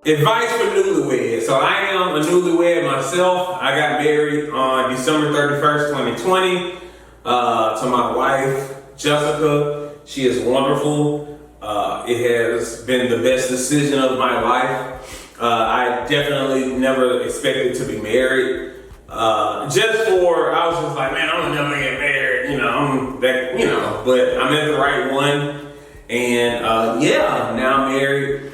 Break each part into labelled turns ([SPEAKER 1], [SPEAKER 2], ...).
[SPEAKER 1] Advice for newlyweds. So I am a newlywed myself. I got married on December 31st, 2020 to my wife, Jessica. She is wonderful. It has been the best decision of my life. I definitely never expected to be married. I was just like, man, I'm never gonna get married. But I met the right one. And now I'm married.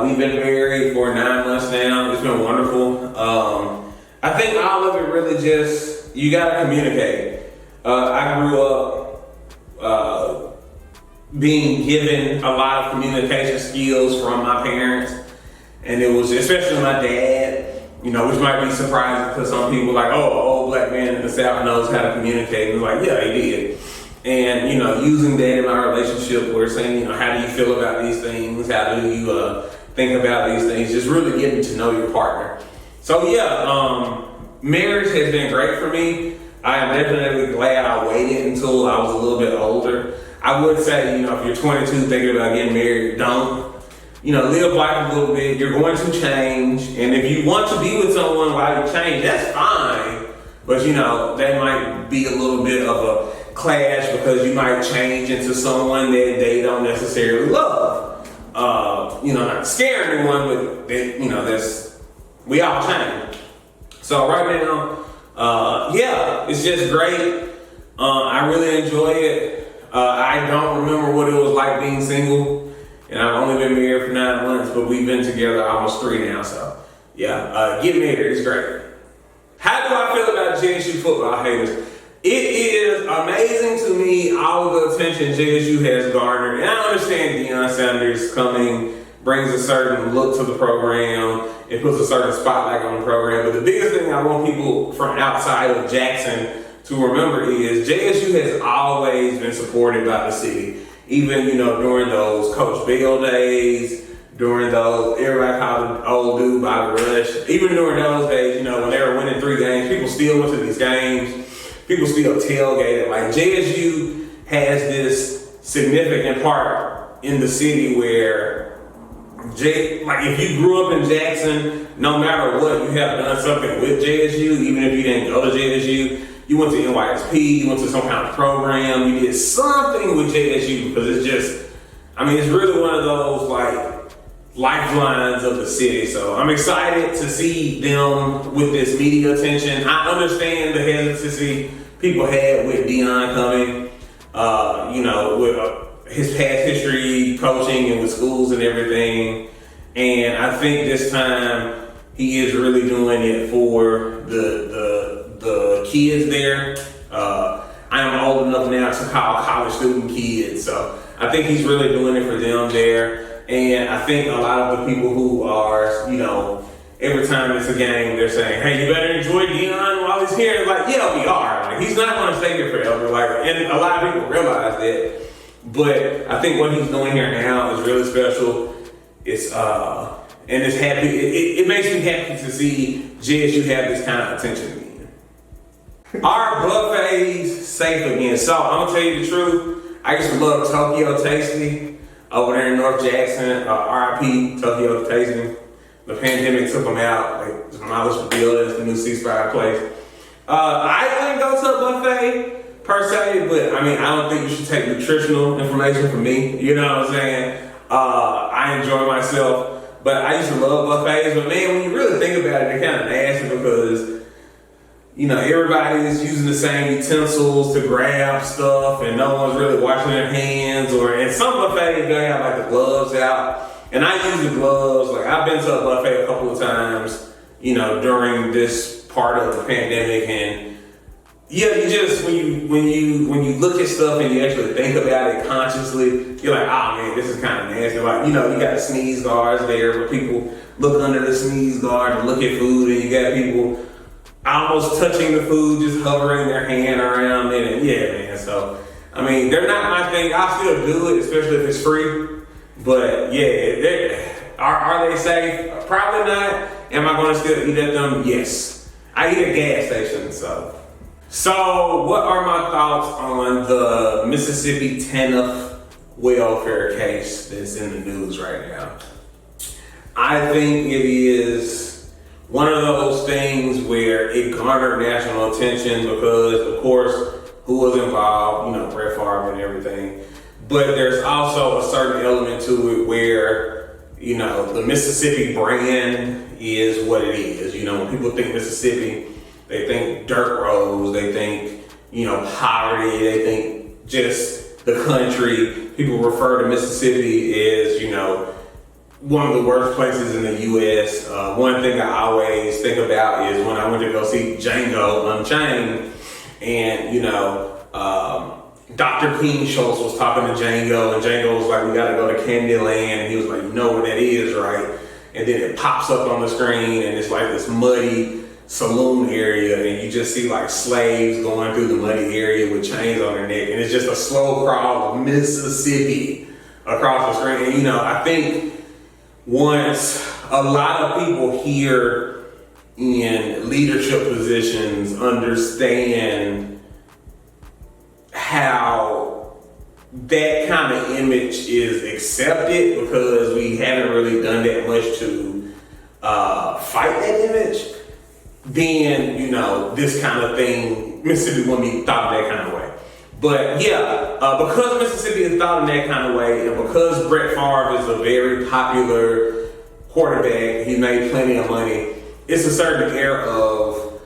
[SPEAKER 1] We've been married for 9 months now. It's been wonderful. I think all of it really just, you gotta communicate. I grew up being given a lot of communication skills from my parents. And it was, especially my dad, which might be surprising to some people, like, oh, an old black man in the South knows how to communicate. And it's like, yeah, he did. And, using that in my relationship, we're saying, how do you feel about these things? How do you think about these things? Just really getting to know your partner. So, marriage has been great for me. I am definitely glad I waited until I was a little bit older. I would say, if you're 22 thinking about getting married, don't. Live life a little bit. You're going to change. And if you want to be with someone while you change, that's fine. But, that might be a little bit of a clash because you might change into someone that they don't necessarily love. Not scare anyone, but we all change. So right now, it's just great. I really enjoy it. I don't remember what it was like being single, and I've only been married for 9 months, but we've been together almost 3 now. So get married, it's great. How do I feel about JSU football haters? It is amazing to me all the attention JSU has garnered. And I understand Deion Sanders coming brings a certain look to the program. It puts a certain spotlight on the program. But the biggest thing I want people from outside of Jackson to remember is JSU has always been supported by the city. Even, during those Coach Bell days, during those, everybody called him old dude Bobby Rush. Even during those days, when they were winning 3 games, people still went to these games. People still tailgated. Like, JSU has this significant part in the city where, if you grew up in Jackson, no matter what, you have done something with JSU. Even if you didn't go to JSU, you went to NYSP, you went to some kind of program, you did something with JSU because it's really one of those, lifelines of the city. So I'm excited to see them with this media attention. I understand the hesitancy people had with Deion coming, with his past history coaching and with schools and everything. And I think this time he is really doing it for the kids there. I am old enough now to call college student kids, so I think he's really doing it for them there. And I think a lot of the people who are, every time it's a game, they're saying, hey, you better enjoy Deion while he's here. Like, yeah, we are. He's not going to stay here forever. And a lot of people realize that. But I think what he's doing here now is really special. It's and it's happy. It makes me happy to see JSU have this kind of attention again. Are buffets safe again? So I'm gonna tell you the truth. I used to love Tokyo Tasty over there in North Jackson. RIP Tokyo Tasty. The pandemic took them out. They demolished the building. It's the new ceasefire place. I wouldn't go to a buffet per se, but I don't think you should take nutritional information from me. You know what I'm saying? I enjoy myself, but I used to love buffets. But man, when you really think about it, they're kind of nasty because everybody's using the same utensils to grab stuff, and no one's really washing their hands. And some buffets they have the gloves out. And I use the gloves. I've been to a buffet a couple of times, during this part of the pandemic, and you just when you look at stuff and you actually think about it consciously, you're like, oh man, this is kind of nasty. You got the sneeze guards there where people look under the sneeze guard and look at food, and you got people almost touching the food, just hovering their hand around it, and yeah, man. So they're not my thing. I'll still do it, especially if it's free. But yeah, are they safe? Probably not. Am I going to still eat at them? Yes. I eat at gas stations, So what are my thoughts on the Mississippi TANF welfare case that's in the news right now? I think it is one of those things where it garnered national attention because, of course, who was involved, Brett Favre and everything. But there's also a certain element to it where, the Mississippi brand is what it is. When people think Mississippi, they think dirt roads, they think, poverty, they think just the country. People refer to Mississippi as, one of the worst places in the U.S. One thing I always think about is when I went to go see Django Unchained, and Dr. King Schultz was talking to Django, and Django was like, "We gotta go to Candyland," and he was like, "You know where that is, right?" And then it pops up on the screen, and it's like this muddy saloon area, and you just see like slaves going through the muddy area with chains on their neck, and it's just a slow crawl of Mississippi across the screen. And I think once a lot of people here in leadership positions understand how that kind of image is accepted, because we haven't really done that much to fight that image, then this kind of thing, Mississippi wouldn't be thought of that kind of way. But yeah, because Mississippi is thought in that kind of way, and because Brett Favre is a very popular quarterback, he made plenty of money, it's a certain air of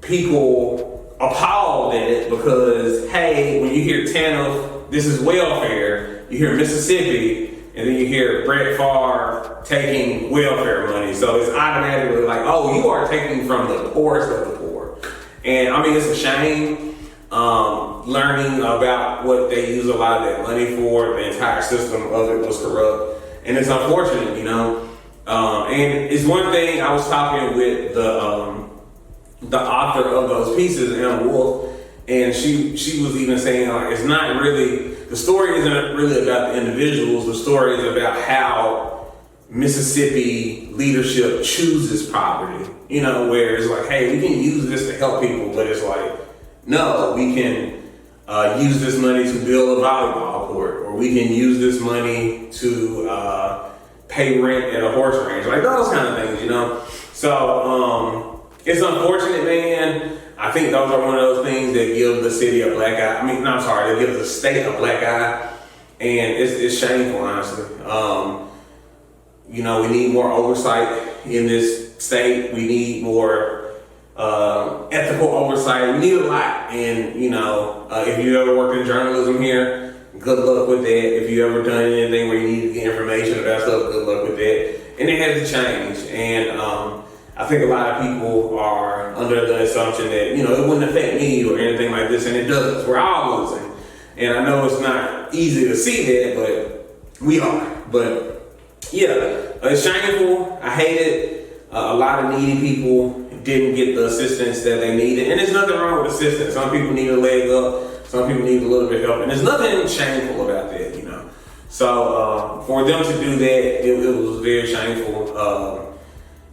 [SPEAKER 1] people appalled at it because, hey, when you hear TANF, this is welfare, you hear Mississippi, and then you hear Brett Favre taking welfare money. So it's automatically like, oh, you are taking from the poorest of the poor. And I mean, it's a shame. Learning about what they use a lot of that money for, the entire system of it was corrupt, and it's unfortunate, and it's one thing. I was talking with the author of those pieces, Anna Wolf, and she was even saying, like, it's not really, the story isn't really about the individuals, the story is about how Mississippi leadership chooses property, where it's like, hey, we can use this to help people, but it's like, no, we can use this money to build a volleyball court, or we can use this money to pay rent at a horse ranch, like those kind of things, So it's unfortunate, man. I think those are one of those things that give the city a black eye. That gives the state a black eye, and it's shameful, honestly. We need more oversight in this state. We need more ethical oversight. We need a lot. And if you ever worked in journalism here, good luck with that. If you ever done anything where you need to get information about stuff, good luck with that. And it has to change. And I think a lot of people are under the assumption that it wouldn't affect me or anything like this, and it does. We're all losing. And I know it's not easy to see that, but we are. But yeah, it's shameful. I hate it. A lot of needy people didn't get the assistance that they needed. And there's nothing wrong with assistance. Some people need a leg up, some people need a little bit of help. And there's nothing shameful about that, So for them to do that, it was very shameful.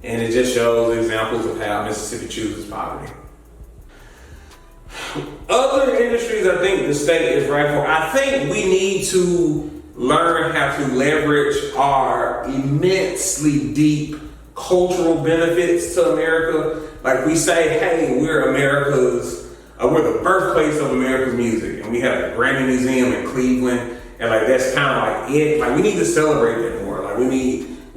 [SPEAKER 1] And it just shows examples of how Mississippi chooses poverty. Other industries I think the state is right for. I think we need to learn how to leverage our immensely deep cultural benefits to America. Like we say, hey, we're we're the birthplace of America's music, and we have the Grammy Museum in Cleveland, and like that's kind of like it. Like we need to celebrate that more. Like we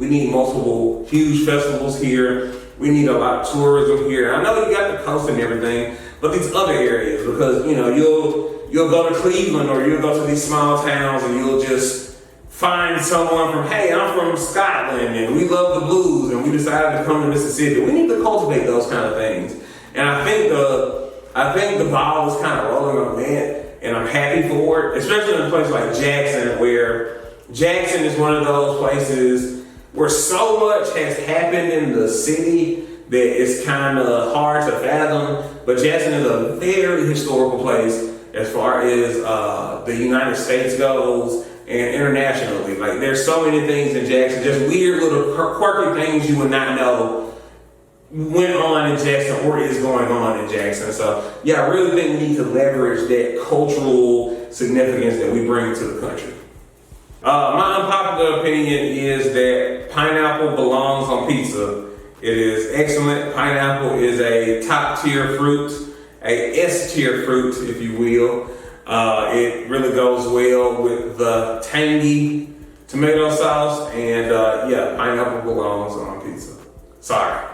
[SPEAKER 1] need multiple huge festivals here. We need a lot of tourism here. I know you got the coast and everything, but these other areas, because you'll go to Cleveland or you'll go to these small towns and you'll just find someone from, hey, I'm from Scotland and we love the blues and we decided to come to Mississippi. We need to cultivate those kind of things. And I think the ball is kind of rolling on that, and I'm happy for it, especially in a place like Jackson, where Jackson is one of those places where so much has happened in the city that it's kind of hard to fathom. But Jackson is a very historical place as far as the United States goes and internationally. Like there's so many things in Jackson, just weird little quirky things you would not know went on in Jackson or is going on in Jackson. So yeah, I really think we need to leverage that cultural significance that we bring to the country. My unpopular popular opinion is that pineapple belongs on pizza. It is excellent. Pineapple is a top tier fruit, a S tier fruit, if you will. It really goes well with the tangy tomato sauce, and yeah, pineapple belongs on pizza. Sorry.